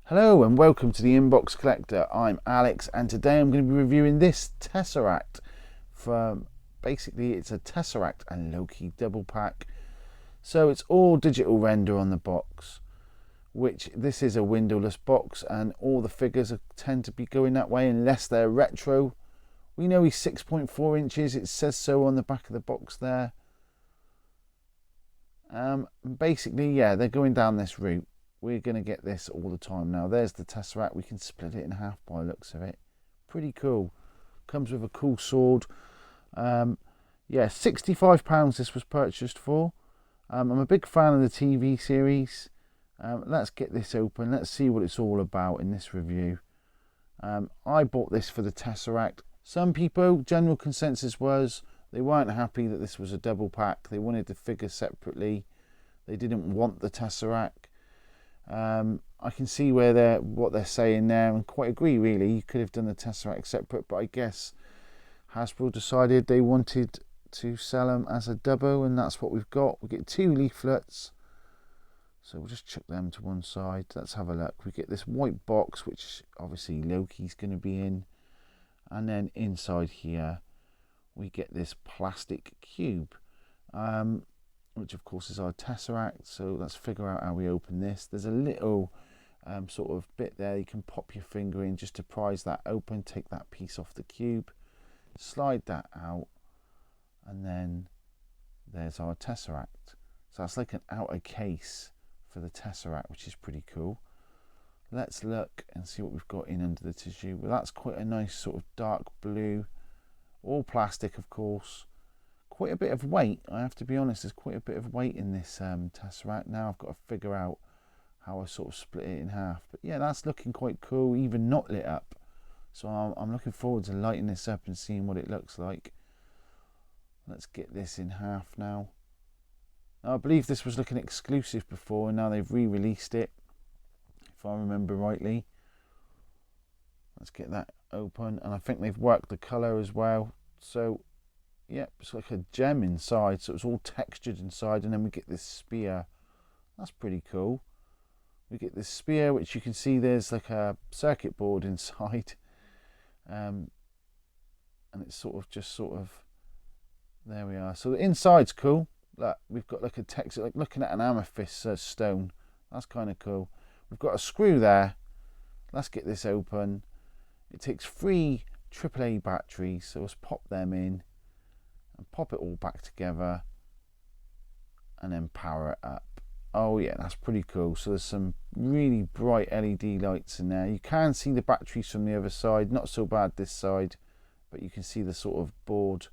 Hello and welcome to the Inbox Collector. I'm Alex and today I'm going to be reviewing this Tesseract from, basically it's a Tesseract and Loki double pack. So it's all digital render on the box, which this is a windowless box and all the figures tend to be going that way unless they're retro. We know he's 6.4 inches, it says so on the back of the box there. Basically, yeah, they're going down this route. We're going to get this all the time now. There's the Tesseract. We can split it in half by the looks of it. Pretty cool. Comes with a cool sword. Yeah, £65 this was purchased for. I'm a big fan of the TV series. Let's get this open. Let's see what it's all about in this review. I bought this for the Tesseract. Some people, general consensus was, they weren't happy that this was a double pack. They wanted the figure separately. They didn't want the Tesseract. I can see what they're saying there and quite agree really. You could have done the Tesseract separate, but I guess Hasbro decided they wanted to sell them as a double and that's what we've got. We get two leaflets, so we'll just chuck them to one side. Let's have a look. We get this white box which obviously Loki's going to be in, and then inside here we get this plastic cube, which of course is our Tesseract. So let's figure out how we open this. There's a little sort of bit there you can pop your finger in just to prise that open, take that piece off the cube, slide that out, and then there's our Tesseract. So that's like an outer case for the Tesseract, which is pretty cool. Let's look and see what we've got in under the tissue. Well, that's quite a nice sort of dark blue, all plastic of course. Quite a bit of weight, I have to be honest. There's quite a bit of weight in this Tesseract. Now I've got to figure out how I sort of split it in half. But yeah, that's looking quite cool, even not lit up. So I'm looking forward to lighting this up and seeing what it looks like. Let's get this in half now. Now I believe this was looking exclusive before and now they've re-released it, if I remember rightly. Let's get that open, and I think they've worked the colour as well. So yep, it's like a gem inside, so it's all textured inside, and then we get this spear. That's pretty cool. We get this spear, which you can see there's like a circuit board inside, and it's sort of there we are. So the inside's cool. Look, we've got like a texture, like looking at an amethyst stone. That's kind of cool. We've got a screw there. Let's get this open. It takes 3 AAA batteries, so let's pop them in and pop it all back together and then power it up. Oh yeah, that's pretty cool. So there's some really bright LED lights in there. You can see the batteries from the other side, not so bad this side, but you can see the sort of board,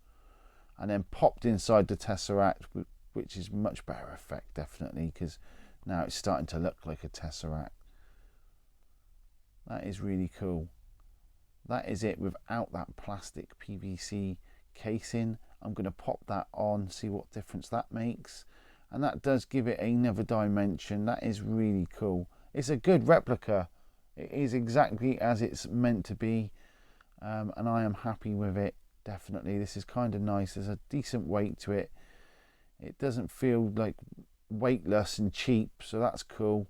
and then popped inside the Tesseract, which is much better effect definitely, because now it's starting to look like a Tesseract. That is really cool. That is it without that plastic PVC casing. I'm going to pop that on, see what difference that makes, and that does give it another dimension. That is really cool. It's a good replica. It is exactly as it's meant to be, and I am happy with it. Definitely, this is kind of nice. There's a decent weight to it. It doesn't feel like weightless and cheap, so that's cool.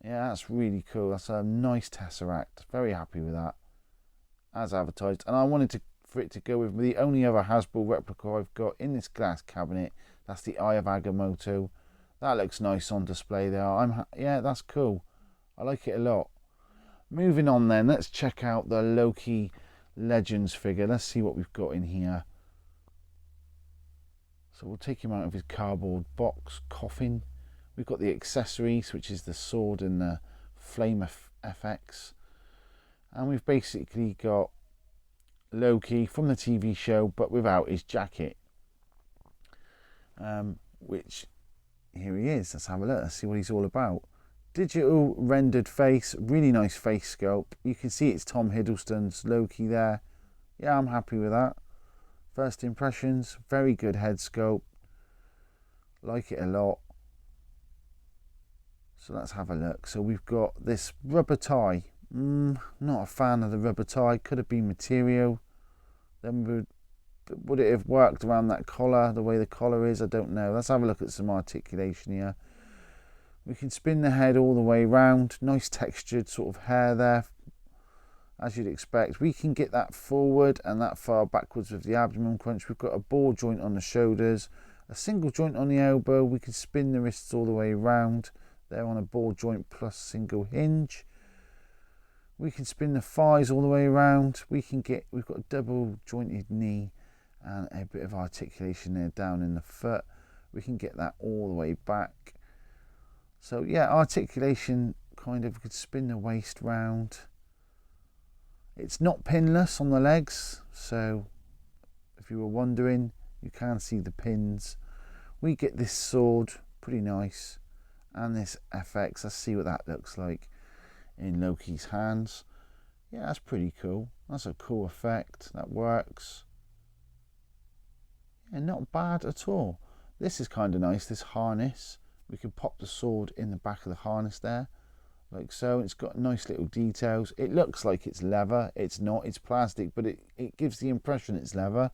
Yeah, that's really cool. That's a nice Tesseract. Very happy with that, as advertised. And I wanted for it to go with the only other Hasbro replica I've got in this glass cabinet. That's the Eye of Agamotto. That looks nice on display there. Yeah, that's cool. I like it a lot. Moving on then, let's check out the Loki Legends figure. Let's see what we've got in here. So we'll take him out of his cardboard box coffin. We've got the accessories, which is the sword and the flame FX. And we've basically got Loki from the TV show, but without his jacket. Which, here he is. Let's have a look. Let's see what he's all about. Digital rendered face, really nice face sculpt. You can see it's Tom Hiddleston's Loki there. Yeah, I'm happy with that. First impressions, very good head sculpt. Like it a lot. So let's have a look. So we've got this rubber tie. Not a fan of the rubber tie. Could have been material. Then would it have worked around that collar, the way the collar is? I don't know. Let's have a look at some articulation here. We can spin the head all the way around. Nice textured sort of hair there, as you'd expect. We can get that forward and that far backwards with the abdomen crunch. We've got a ball joint on the shoulders, a single joint on the elbow. We can spin the wrists all the way around. They're on a ball joint plus single hinge. We can spin the thighs all the way around. We've got a double jointed knee and a bit of articulation there down in the foot. We can get that all the way back. So yeah, articulation kind of, we could spin the waist round. It's not pinless on the legs, so if you were wondering, you can see the pins. We get this sword, pretty nice, and this FX. Let's see what that looks like in Loki's hands. Yeah, that's pretty cool. That's a cool effect. That works. Yeah, not bad at all. This is kind of nice, this harness. We can pop the sword in the back of the harness there, like so. It's got nice little details. It looks like it's leather. It's not, it's plastic, but it gives the impression it's leather,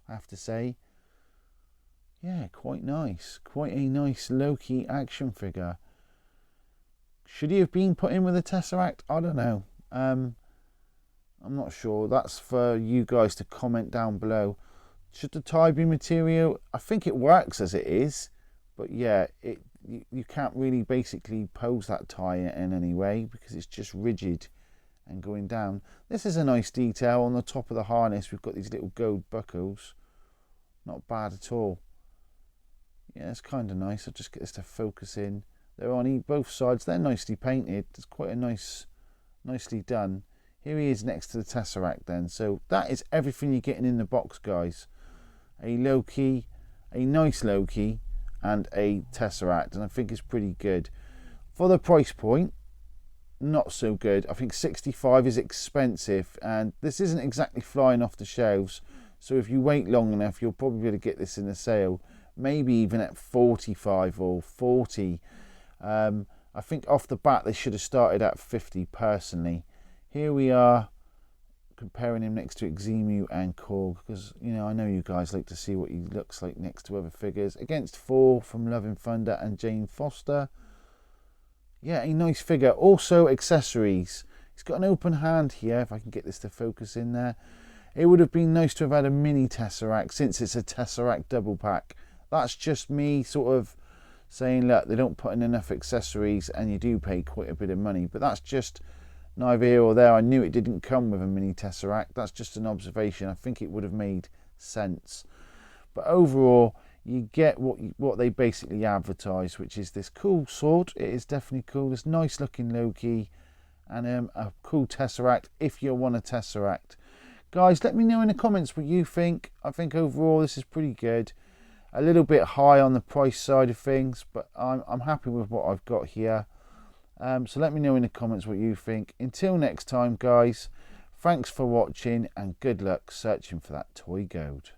I have to say. Yeah, quite nice. Quite a nice Loki action figure. Should he have been put in with a Tesseract? I don't know. I'm not sure. That's for you guys to comment down below. Should the tie be material? I think it works as it is, but yeah, you can't really basically pose that tie in any way because it's just rigid and going down. This is a nice detail on the top of the harness. We've got these little gold buckles. Not bad at all. Yeah, it's kind of nice. I'll just get this to focus in. They're on both sides. They're nicely painted. It's quite a nicely done. Here he is next to the Tesseract then. So that is everything you're getting in the box, guys. A Loki, a nice Loki, and a Tesseract, and I think it's pretty good. For the price point, not so good. I think 65 is expensive, and this isn't exactly flying off the shelves. So if you wait long enough, you'll probably be able to get this in a sale, maybe even at 45 or 40. I think off the bat they should have started at 50 personally. Here we are comparing him next to Xemu and Korg, because you know, I know you guys like to see what he looks like next to other figures. Against Thor from Love and Thunder and Jane Foster. Yeah, a nice figure. Also accessories. He's got an open hand here, if I can get this to focus in there. It would have been nice to have had a mini Tesseract, since it's a Tesseract double pack. That's just me sort of saying, look, they don't put in enough accessories and you do pay quite a bit of money. But that's just neither here or there. I knew it didn't come with a mini Tesseract. That's just an observation. I think it would have made sense. But overall, you get what they basically advertise, which is this cool sword. It is definitely cool. This nice looking Loki and a cool Tesseract if you want a Tesseract. Guys, let me know in the comments what you think. I think overall this is pretty good. A little bit high on the price side of things, but I'm happy with what I've got here. So let me know in the comments what you think. Until next time, guys, thanks for watching and good luck searching for that toy gold.